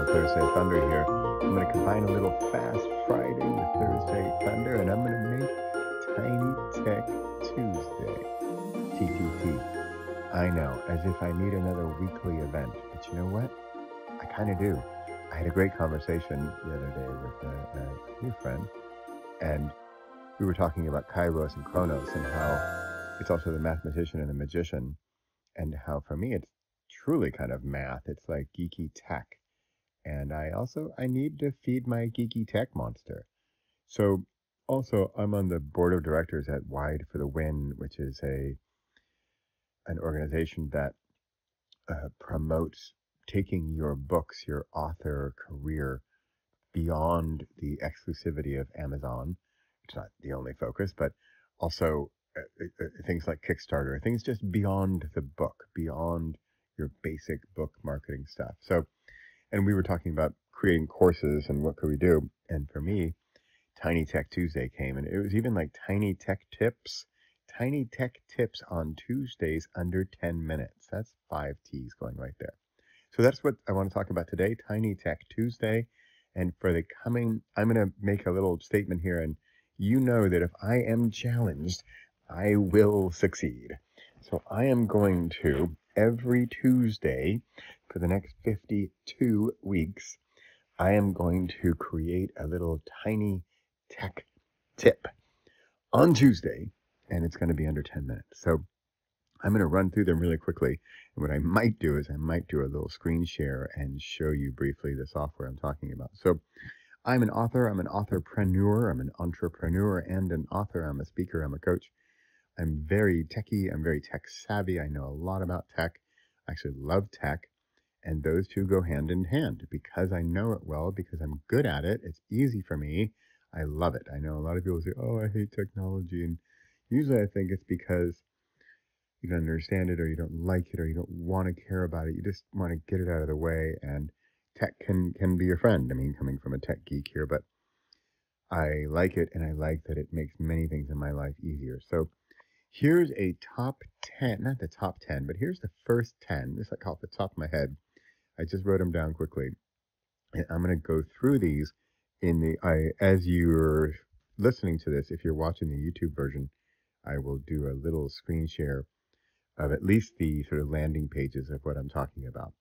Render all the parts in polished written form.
Thursday Thunder here. I'm going to combine a little Fast Friday with Thursday Thunder, and I'm going to make Tiny Tech Tuesday, TTT. I know, as if I need another weekly event, but you know what? I kind of do. I had a great conversation the other day with a new friend, and we were talking about Kairos and Chronos and how it's also the mathematician and the magician, and how for me it's truly kind of math. It's like geeky tech. And I need to feed my geeky tech monster. So also I'm on the board of directors at Wide for the Win, which is an organization that promotes taking your books, your author career beyond the exclusivity of Amazon. It's not the only focus, but also things like Kickstarter, things just beyond the book, beyond your basic book marketing stuff. So, and we were talking about creating courses and what could we do. And for me, Tiny Tech Tuesday came, and it was even like Tiny Tech Tips on Tuesdays under 10 minutes. That's 5 T's going right there. So that's what I want to talk about today, Tiny Tech Tuesday. And for the coming, I'm going to make a little statement here, and you know that if I am challenged, I will succeed. So I am going to, every Tuesday for the next 52 weeks, I am going to create a little tiny tech tip on Tuesday, and it's going to be under 10 minutes. So I'm going to run through them really quickly. And what I might do is I might do a little screen share and show you briefly the software I'm talking about. So I'm an author, I'm an authorpreneur, I'm an entrepreneur and an author. I'm a speaker, I'm a coach. I'm very techy, I'm very tech savvy. I know a lot about tech. I actually love tech. And those two go hand in hand because I know it well, because I'm good at it. It's easy for me. I love it. I know a lot of people say, oh, I hate technology. And usually I think it's because you don't understand it, or you don't like it, or you don't want to care about it. You just want to get it out of the way. And tech can be your friend. I mean, coming from a tech geek here, but I like it, and I like that it makes many things in my life easier. So here's a top 10, not the top 10, but here's the first 10. This I call it the top of my head. I just wrote them down quickly. And I'm going to go through these as you're listening to this. If you're watching the YouTube version, I will do a little screen share of at least the sort of landing pages of what I'm talking about.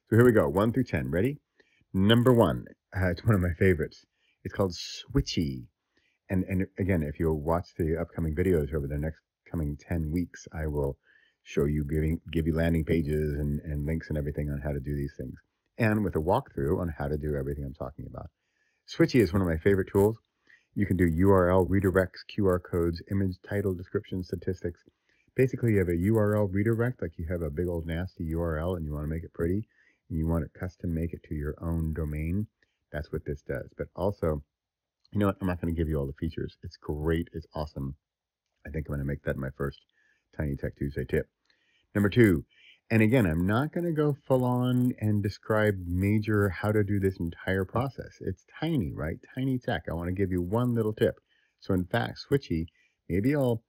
So here we go, 1 through 10. Ready? Number 1, it's one of my favorites. It's called Switchy. And again, if you'll watch the upcoming videos over the next coming 10 weeks, I will show you, give you landing pages and links and everything on how to do these things, and with a walkthrough on how to do everything I'm talking about. Switchy is one of my favorite tools. You can do URL redirects, QR codes, image, title, description, statistics. Basically, you have a URL redirect, like you have a big old nasty URL and you want to make it pretty, and you want to custom make it to your own domain. That's what this does. But also, you know what? I'm not going to give you all the features. It's great. It's awesome. I think I'm going to make that my first Tiny Tech Tuesday tip. Number 2, and again, I'm not going to go full on and describe major how to do this entire process. It's tiny, right? Tiny tech. I want to give you one little tip. So in fact, Switchy, maybe I'll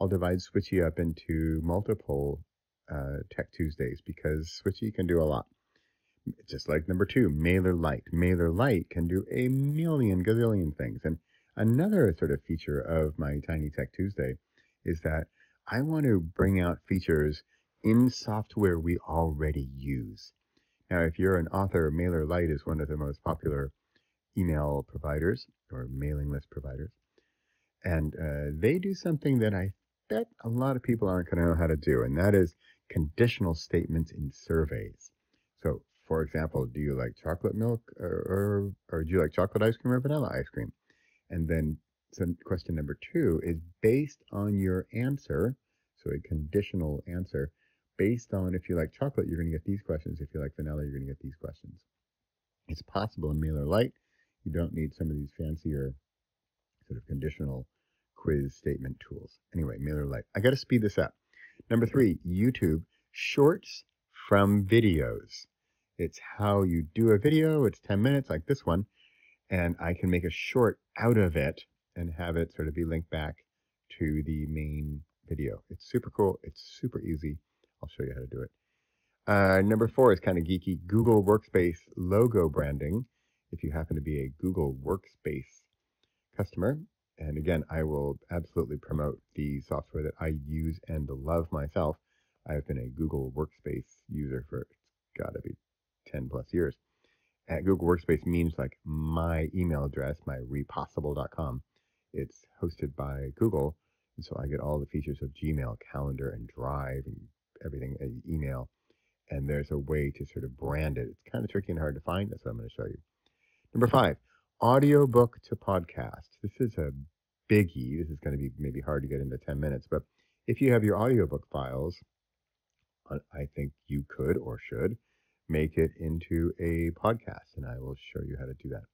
divide Switchy up into multiple Tech Tuesdays, because Switchy can do a lot. Just like number 2, MailerLite. MailerLite can do a million gazillion things. And another sort of feature of my Tiny Tech Tuesday is that I want to bring out features in software we already use. Now, if you're an author, MailerLite is one of the most popular email providers or mailing list providers. And they do something that I bet a lot of people aren't going to know how to do, and that is conditional statements in surveys. So, for example, do you like chocolate milk, or do you like chocolate ice cream or vanilla ice cream? And then question number 2 is based on your answer, so a conditional answer, based on if you like chocolate, you're going to get these questions. If you like vanilla, you're going to get these questions. It's possible in MailerLite. You don't need some of these fancier sort of conditional quiz statement tools. Anyway, MailerLite. I got to speed this up. Number 3, YouTube shorts from videos. It's how you do a video. It's 10 minutes like this one, and I can make a short out of it and have it sort of be linked back to the main video. It's super cool. It's super easy. I'll show you how to do it. Number 4 is kind of geeky. Google Workspace logo branding. If you happen to be a Google Workspace customer, and again, I will absolutely promote the software that I use and love myself. I've been a Google Workspace user for, it's got to be 10 plus years. At Google Workspace means like my email address, my repossible.com. It's hosted by Google, and so I get all the features of Gmail, Calendar, and Drive, and everything, email. And there's a way to sort of brand it. It's kind of tricky and hard to find. That's what I'm going to show you. Number 5, audiobook to podcast. This is a biggie. This is going to be maybe hard to get into 10 minutes, but if you have your audiobook files, I think you could or should make it into a podcast, and I will show you how to do that.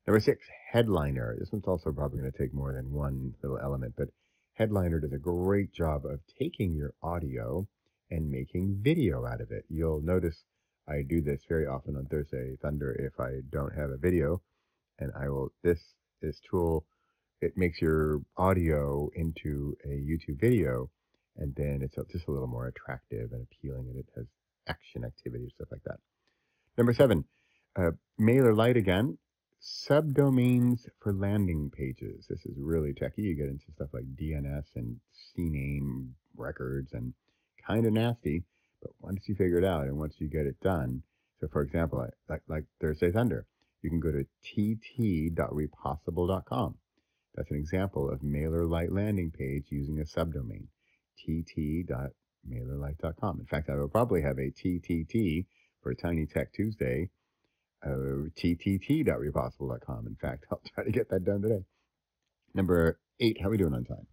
Number 6, Headliner. This one's also probably going to take more than one little element, but Headliner does a great job of taking your audio and making video out of it. You'll notice I do this very often on Thursday Thunder if I don't have a video, and this tool, it makes your audio into a YouTube video, and then it's just a little more attractive and appealing, and it has action activity, stuff like that. Number 7, MailerLite again. Subdomains for landing pages. This is really techy. You get into stuff like DNS and CNAME records and kind of nasty, but once you figure it out and once you get it done, so for example, like Thursday Thunder, you can go to tt.repossible.com. That's an example of MailerLite landing page using a subdomain, tt.mailerlite.com. In fact, I will probably have a TTT for Tiny Tech Tuesday, ttt.repossible.com. In fact, I'll try to get that done today. Number 8, how are we doing on time?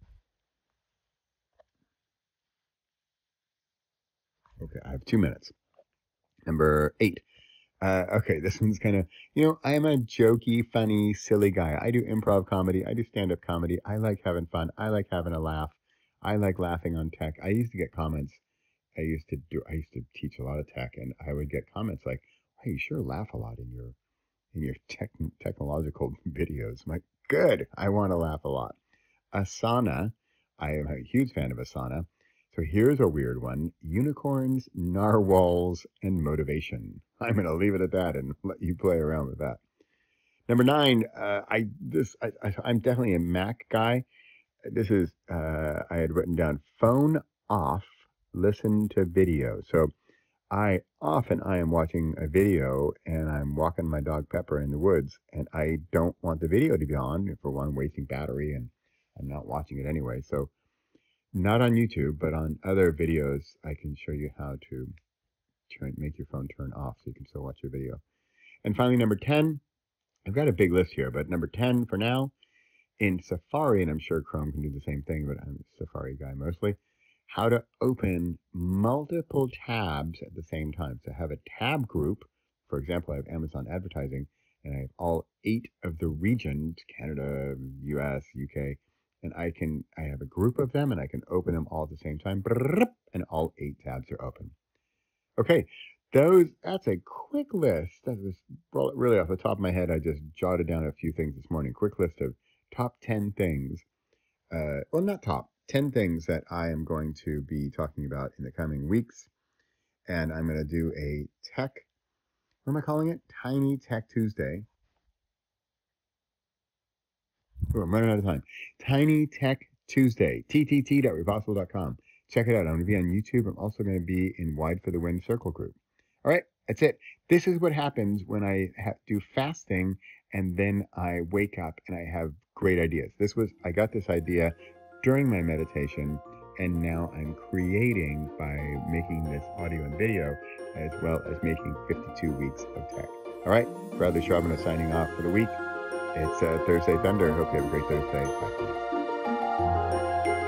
Okay, I have 2 minutes. Number 8. Okay, this one's kind of, I am a jokey, funny, silly guy. I do improv comedy. I do stand-up comedy. I like having fun. I like having a laugh. I like laughing on tech. I used to get comments. I used to teach a lot of tech, and I would get comments like, "Hey, you sure laugh a lot in your technological videos." I'm like, good. I want to laugh a lot. Asana. I am a huge fan of Asana. So here's a weird one: unicorns, narwhals, and motivation. I'm going to leave it at that and let you play around with that. Number 9. I'm definitely a Mac guy. This is I had written down phone off, listen to video. So I am watching a video and I'm walking my dog Pepper in the woods, and I don't want the video to be on, for one, wasting battery, and I'm not watching it anyway. So not on YouTube, but on other videos, I can show you how to make your phone turn off so you can still watch your video. And finally, number 10, I've got a big list here, but number 10 for now, in Safari, and I'm sure Chrome can do the same thing, but I'm a Safari guy mostly, how to open multiple tabs at the same time. So have a tab group. For example, I have Amazon advertising, and I have all 8 of the regions, Canada, US, UK, and I have a group of them, and I can open them all at the same time, and all 8 tabs are open. Okay, that's a quick list. That was really off the top of my head. I just jotted down a few things this morning. Quick list of top 10 things. Well, not top, 10 things that I am going to be talking about in the coming weeks. And I'm going to do a what am I calling it? Tiny Tech Tuesday. Oh, I'm running out of time. Tiny Tech Tuesday, ttt.repossible.com. Check it out. I'm going to be on YouTube. I'm also going to be in Wide for the Wind Circle Group. All right, that's it. This is what happens when I do fasting and then I wake up and I have great ideas. I got this idea during my meditation, and now I'm creating by making this audio and video, as well as making 52 weeks of tech. All right, Bradley Charbonneau signing off for the week. It's Thursday Thunder. Hope you have a great Thursday. Bye.